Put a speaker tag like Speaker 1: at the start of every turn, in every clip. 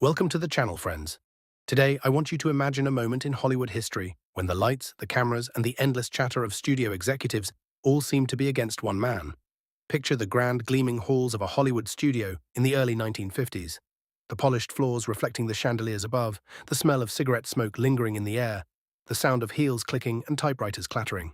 Speaker 1: Welcome to the channel, friends. Today, I want you to imagine a moment in Hollywood history when the lights, the cameras, and the endless chatter of studio executives all seemed to be against one man. Picture the grand, gleaming halls of a Hollywood studio in the early 1950s. The polished floors reflecting the chandeliers above, the smell of cigarette smoke lingering in the air, the sound of heels clicking and typewriters clattering.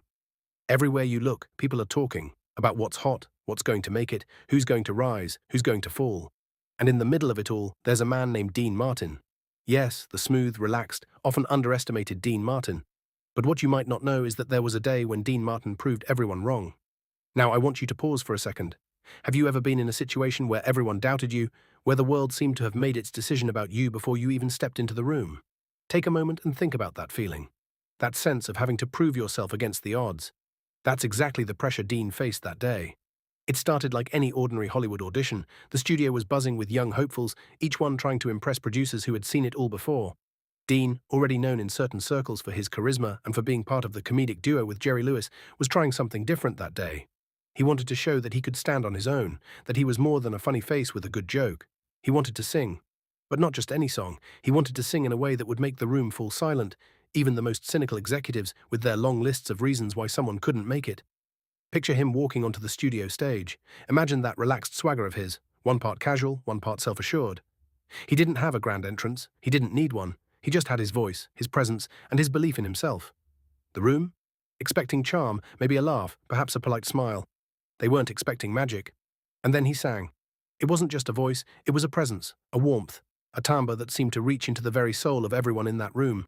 Speaker 1: Everywhere you look, people are talking about what's hot, what's going to make it, who's going to rise, who's going to fall. And in the middle of it all, there's a man named Dean Martin. Yes, the smooth, relaxed, often underestimated Dean Martin. But what you might not know is that there was a day when Dean Martin proved everyone wrong. Now, I want you to pause for a second. Have you ever been in a situation where everyone doubted you, where the world seemed to have made its decision about you before you even stepped into the room? Take a moment and think about that feeling. That sense of having to prove yourself against the odds. That's exactly the pressure Dean faced that day. It started like any ordinary Hollywood audition. The studio was buzzing with young hopefuls, each one trying to impress producers who had seen it all before. Dean, already known in certain circles for his charisma and for being part of the comedic duo with Jerry Lewis, was trying something different that day. He wanted to show that he could stand on his own, that he was more than a funny face with a good joke. He wanted to sing. But not just any song. He wanted to sing in a way that would make the room fall silent, even the most cynical executives with their long lists of reasons why someone couldn't make it. Picture him walking onto the studio stage. Imagine that relaxed swagger of his, one part casual, one part self-assured. He didn't have a grand entrance, he didn't need one. He just had his voice, his presence, and his belief in himself. The room? Expecting charm, maybe a laugh, perhaps a polite smile. They weren't expecting magic. And then he sang. It wasn't just a voice, it was a presence, a warmth, a timbre that seemed to reach into the very soul of everyone in that room.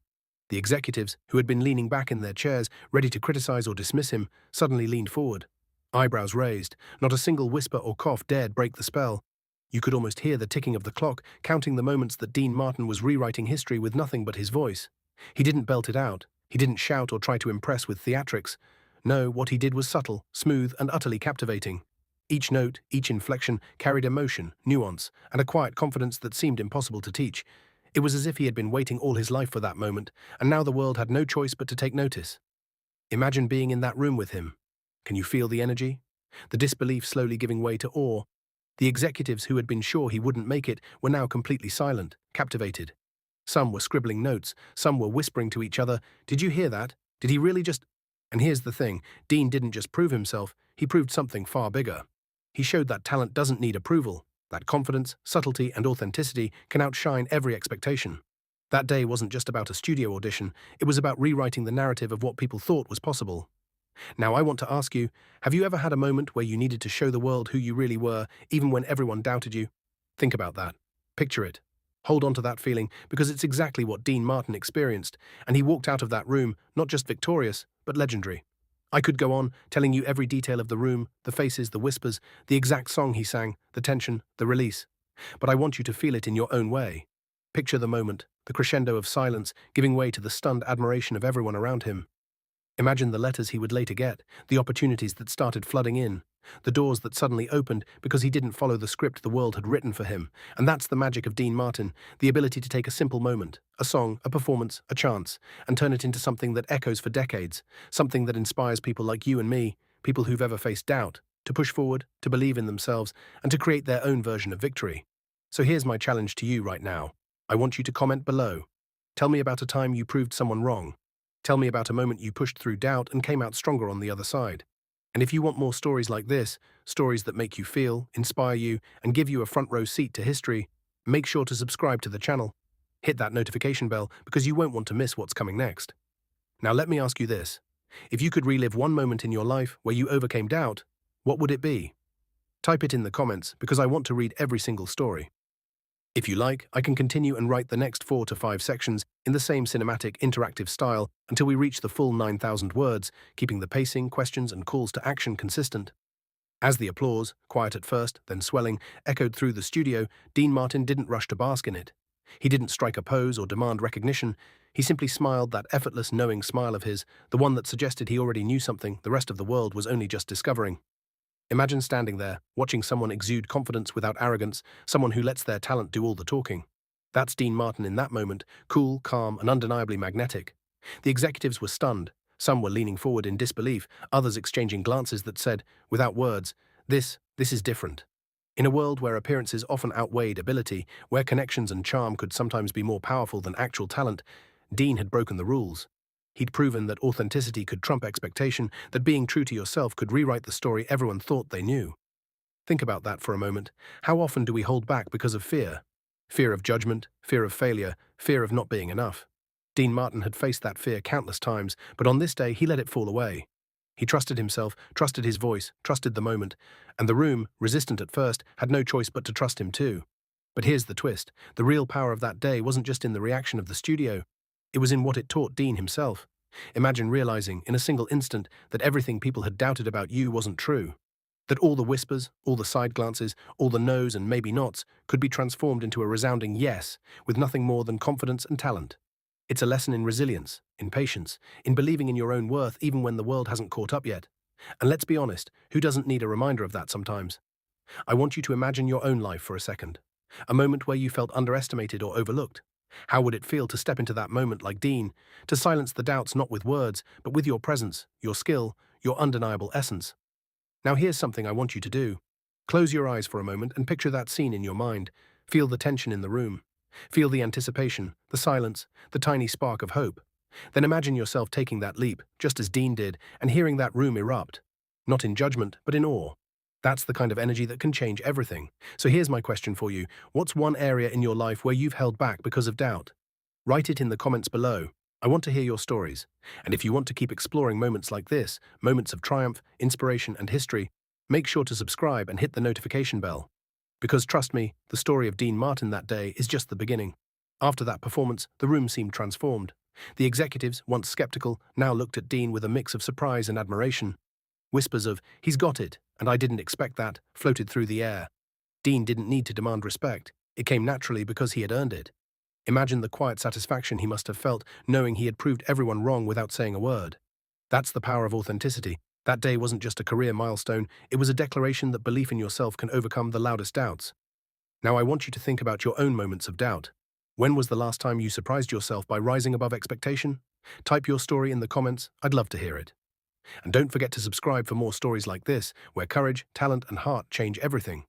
Speaker 1: The executives, who had been leaning back in their chairs, ready to criticize or dismiss him, suddenly leaned forward. Eyebrows raised, not a single whisper or cough dared break the spell. You could almost hear the ticking of the clock, counting the moments that Dean Martin was rewriting history with nothing but his voice. He didn't belt it out. He didn't shout or try to impress with theatrics. No, what he did was subtle, smooth, and utterly captivating. Each note, each inflection, carried emotion, nuance, and a quiet confidence that seemed impossible to teach. It was as if he had been waiting all his life for that moment, and now the world had no choice but to take notice. Imagine being in that room with him. Can you feel the energy? The disbelief slowly giving way to awe. The executives who had been sure he wouldn't make it were now completely silent, captivated. Some were scribbling notes, some were whispering to each other, "Did you hear that? Did he really just—" And here's the thing, Dean didn't just prove himself, he proved something far bigger. He showed that talent doesn't need approval, that confidence, subtlety, and authenticity can outshine every expectation. That day wasn't just about a studio audition, it was about rewriting the narrative of what people thought was possible. Now I want to ask you, have you ever had a moment where you needed to show the world who you really were, even when everyone doubted you? Think about that. Picture it. Hold on to that feeling, because it's exactly what Dean Martin experienced, and he walked out of that room not just victorious, but legendary. I could go on, telling you every detail of the room, the faces, the whispers, the exact song he sang, the tension, the release. But I want you to feel it in your own way. Picture the moment, the crescendo of silence giving way to the stunned admiration of everyone around him. Imagine the letters he would later get, the opportunities that started flooding in, the doors that suddenly opened because he didn't follow the script the world had written for him. And that's the magic of Dean Martin, the ability to take a simple moment, a song, a performance, a chance, and turn it into something that echoes for decades, something that inspires people like you and me, people who've ever faced doubt, to push forward, to believe in themselves, and to create their own version of victory. So here's my challenge to you right now. I want you to comment below. Tell me about a time you proved someone wrong. Tell me about a moment you pushed through doubt and came out stronger on the other side. And if you want more stories like this, stories that make you feel, inspire you, and give you a front row seat to history, make sure to subscribe to the channel. Hit that notification bell because you won't want to miss what's coming next. Now let me ask you this. If you could relive one moment in your life where you overcame doubt, what would it be? Type it in the comments because I want to read every single story. If you like, I can continue and write the next 4 to 5 sections in the same cinematic, interactive style until we reach the full 9,000 words, keeping the pacing, questions, and calls to action consistent. As the applause, quiet at first, then swelling, echoed through the studio, Dean Martin didn't rush to bask in it. He didn't strike a pose or demand recognition. He simply smiled, that effortless, knowing smile of his, the one that suggested he already knew something the rest of the world was only just discovering. Imagine standing there, watching someone exude confidence without arrogance, someone who lets their talent do all the talking. That's Dean Martin in that moment, cool, calm, and undeniably magnetic. The executives were stunned. Some were leaning forward in disbelief, others exchanging glances that said, without words, this is different. In a world where appearances often outweighed ability, where connections and charm could sometimes be more powerful than actual talent, Dean had broken the rules. He'd proven that authenticity could trump expectation, that being true to yourself could rewrite the story everyone thought they knew. Think about that for a moment. How often do we hold back because of fear? Fear of judgment, fear of failure, fear of not being enough. Dean Martin had faced that fear countless times, but on this day he let it fall away. He trusted himself, trusted his voice, trusted the moment, and the room, resistant at first, had no choice but to trust him too. But here's the twist. The real power of that day wasn't just in the reaction of the studio. It was in what it taught Dean himself. Imagine realizing, in a single instant, that everything people had doubted about you wasn't true. That all the whispers, all the side glances, all the no's and maybe nots could be transformed into a resounding yes, with nothing more than confidence and talent. It's a lesson in resilience, in patience, in believing in your own worth even when the world hasn't caught up yet. And let's be honest, who doesn't need a reminder of that sometimes? I want you to imagine your own life for a second. A moment where you felt underestimated or overlooked. How would it feel to step into that moment like Dean, to silence the doubts not with words, but with your presence, your skill, your undeniable essence? Now here's something I want you to do. Close your eyes for a moment and picture that scene in your mind. Feel the tension in the room. Feel the anticipation, the silence, the tiny spark of hope. Then imagine yourself taking that leap, just as Dean did, and hearing that room erupt. Not in judgment, but in awe. That's the kind of energy that can change everything. So here's my question for you. What's one area in your life where you've held back because of doubt? Write it in the comments below. I want to hear your stories. And if you want to keep exploring moments like this, moments of triumph, inspiration, and history, make sure to subscribe and hit the notification bell. Because trust me, the story of Dean Martin that day is just the beginning. After that performance, the room seemed transformed. The executives, once skeptical, now looked at Dean with a mix of surprise and admiration. Whispers of, "He's got it, and I didn't expect that," floated through the air. Dean didn't need to demand respect. It came naturally because he had earned it. Imagine the quiet satisfaction he must have felt, knowing he had proved everyone wrong without saying a word. That's the power of authenticity. That day wasn't just a career milestone, it was a declaration that belief in yourself can overcome the loudest doubts. Now I want you to think about your own moments of doubt. When was the last time you surprised yourself by rising above expectation? Type your story in the comments, I'd love to hear it. And don't forget to subscribe for more stories like this, where courage, talent, and heart change everything.